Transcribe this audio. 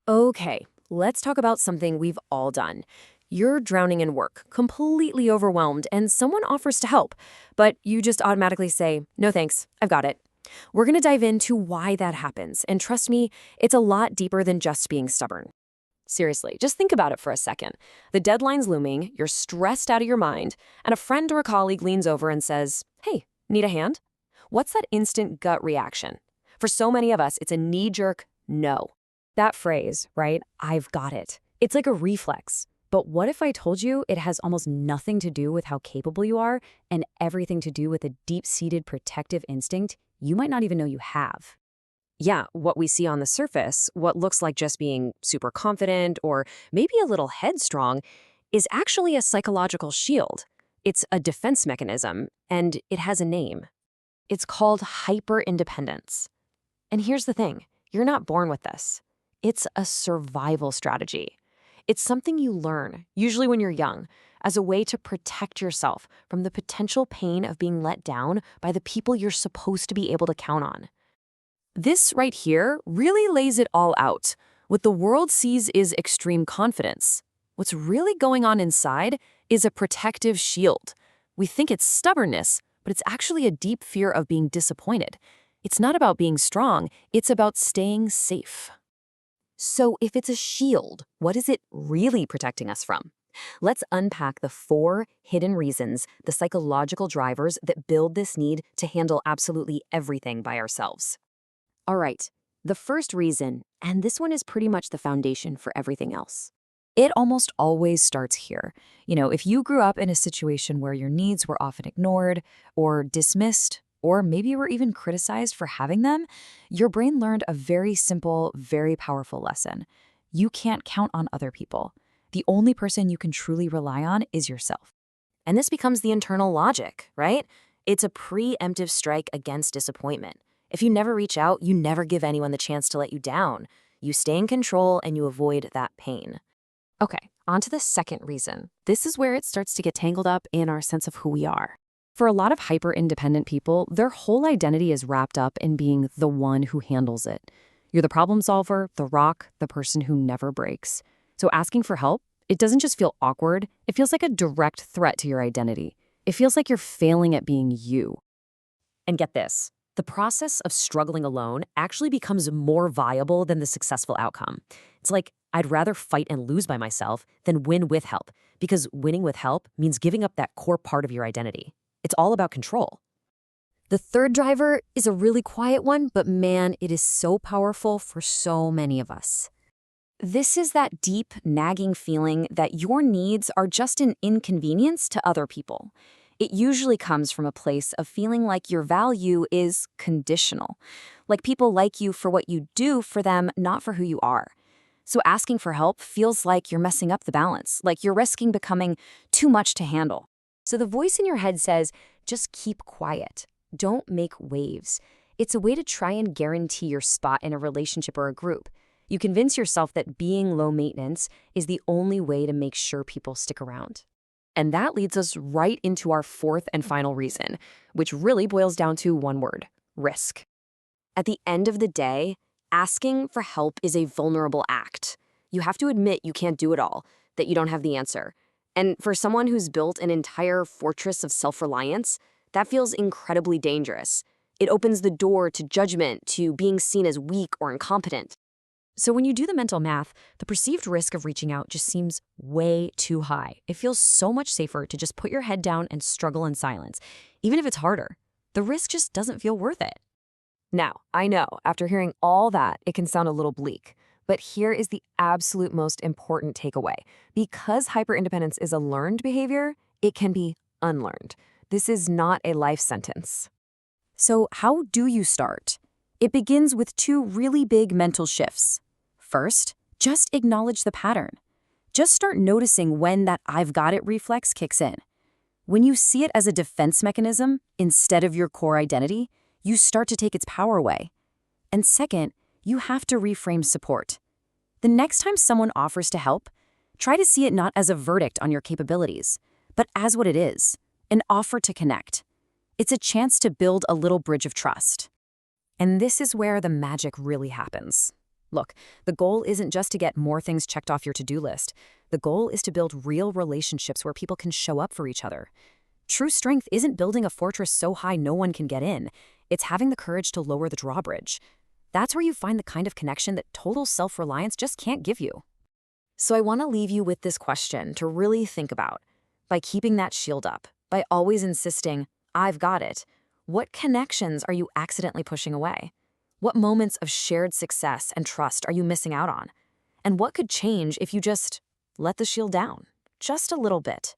Okay, let's talk about something we've all done. You're drowning in work, completely overwhelmed, and someone offers to help, but you just automatically say, no thanks, I've got it. We're going to dive into why that happens, and trust me, it's a lot deeper than just being stubborn. Seriously, just think about it for a second. The deadline's looming, you're stressed out of your mind, and a friend or a colleague leans over and says, hey, need a hand? What's that instant gut reaction? For so many of us, it's a knee-jerk no. That phrase, right? I've got it. It's like a reflex. But what if I told you it has almost nothing to do with how capable you are and everything to do with a deep-seated protective instinct you might not even know you have? Yeah, what we see on the surface, what looks like just being super confident or maybe a little headstrong, is actually a psychological shield. It's a defense mechanism, and it has a name. It's called hyperindependence. And here's the thing, you're not born with this. It's a survival strategy. It's something you learn, usually when you're young, as a way to protect yourself from the potential pain of being let down by the people you're supposed to be able to count on. This right here really lays it all out. What the world sees is extreme confidence. What's really going on inside is a protective shield. We think it's stubbornness, but it's actually a deep fear of being disappointed. It's not about being strong, it's about staying safe. So if it's a shield, what is it really protecting us from? Let's unpack the 4 hidden reasons, the psychological drivers that build this need to handle absolutely everything by ourselves. All right, the first reason, and this one is pretty much the foundation for everything else. It almost always starts here. If you grew up in a situation where your needs were often ignored or dismissed, or maybe you were even criticized for having them, your brain learned a very simple, very powerful lesson. You can't count on other people. The only person you can truly rely on is yourself. And this becomes the internal logic, right? It's a preemptive strike against disappointment. If you never reach out, you never give anyone the chance to let you down. You stay in control and you avoid that pain. Okay, on to the second reason. This is where it starts to get tangled up in our sense of who we are. For a lot of hyper-independent people, their whole identity is wrapped up in being the one who handles it. You're the problem solver, the rock, the person who never breaks. So asking for help, it doesn't just feel awkward, it feels like a direct threat to your identity. It feels like you're failing at being you. And get this, the process of struggling alone actually becomes more viable than the successful outcome. It's like, I'd rather fight and lose by myself than win with help, because winning with help means giving up that core part of your identity. It's all about control. The third driver is a really quiet one, but man, it is so powerful for so many of us. This is that deep, nagging feeling that your needs are just an inconvenience to other people. It usually comes from a place of feeling like your value is conditional, like people like you for what you do for them, not for who you are. So asking for help feels like you're messing up the balance, like you're risking becoming too much to handle. So the voice in your head says, just keep quiet. Don't make waves. It's a way to try and guarantee your spot in a relationship or a group. You convince yourself that being low maintenance is the only way to make sure people stick around. And that leads us right into our fourth and final reason, which really boils down to one word: risk. At the end of the day, asking for help is a vulnerable act. You have to admit you can't do it all, that you don't have the answer. And for someone who's built an entire fortress of self-reliance, that feels incredibly dangerous. It opens the door to judgment, to being seen as weak or incompetent. So when you do the mental math, the perceived risk of reaching out just seems way too high. It feels so much safer to just put your head down and struggle in silence, even if it's harder. The risk just doesn't feel worth it. Now, I know, after hearing all that, it can sound a little bleak. But here is the absolute most important takeaway. Because hyperindependence is a learned behavior, it can be unlearned. This is not a life sentence. So how do you start? It begins with 2 really big mental shifts. First, just acknowledge the pattern. Just start noticing when that I've got it reflex kicks in. When you see it as a defense mechanism instead of your core identity, you start to take its power away. And second, you have to reframe support. The next time someone offers to help, try to see it not as a verdict on your capabilities, but as what it is, an offer to connect. It's a chance to build a little bridge of trust. And this is where the magic really happens. Look, the goal isn't just to get more things checked off your to-do list. The goal is to build real relationships where people can show up for each other. True strength isn't building a fortress so high no one can get in. It's having the courage to lower the drawbridge. That's where you find the kind of connection that total self-reliance just can't give you. So I want to leave you with this question to really think about. By keeping that shield up, by always insisting, I've got it, what connections are you accidentally pushing away? What moments of shared success and trust are you missing out on? And what could change if you just let the shield down, just a little bit?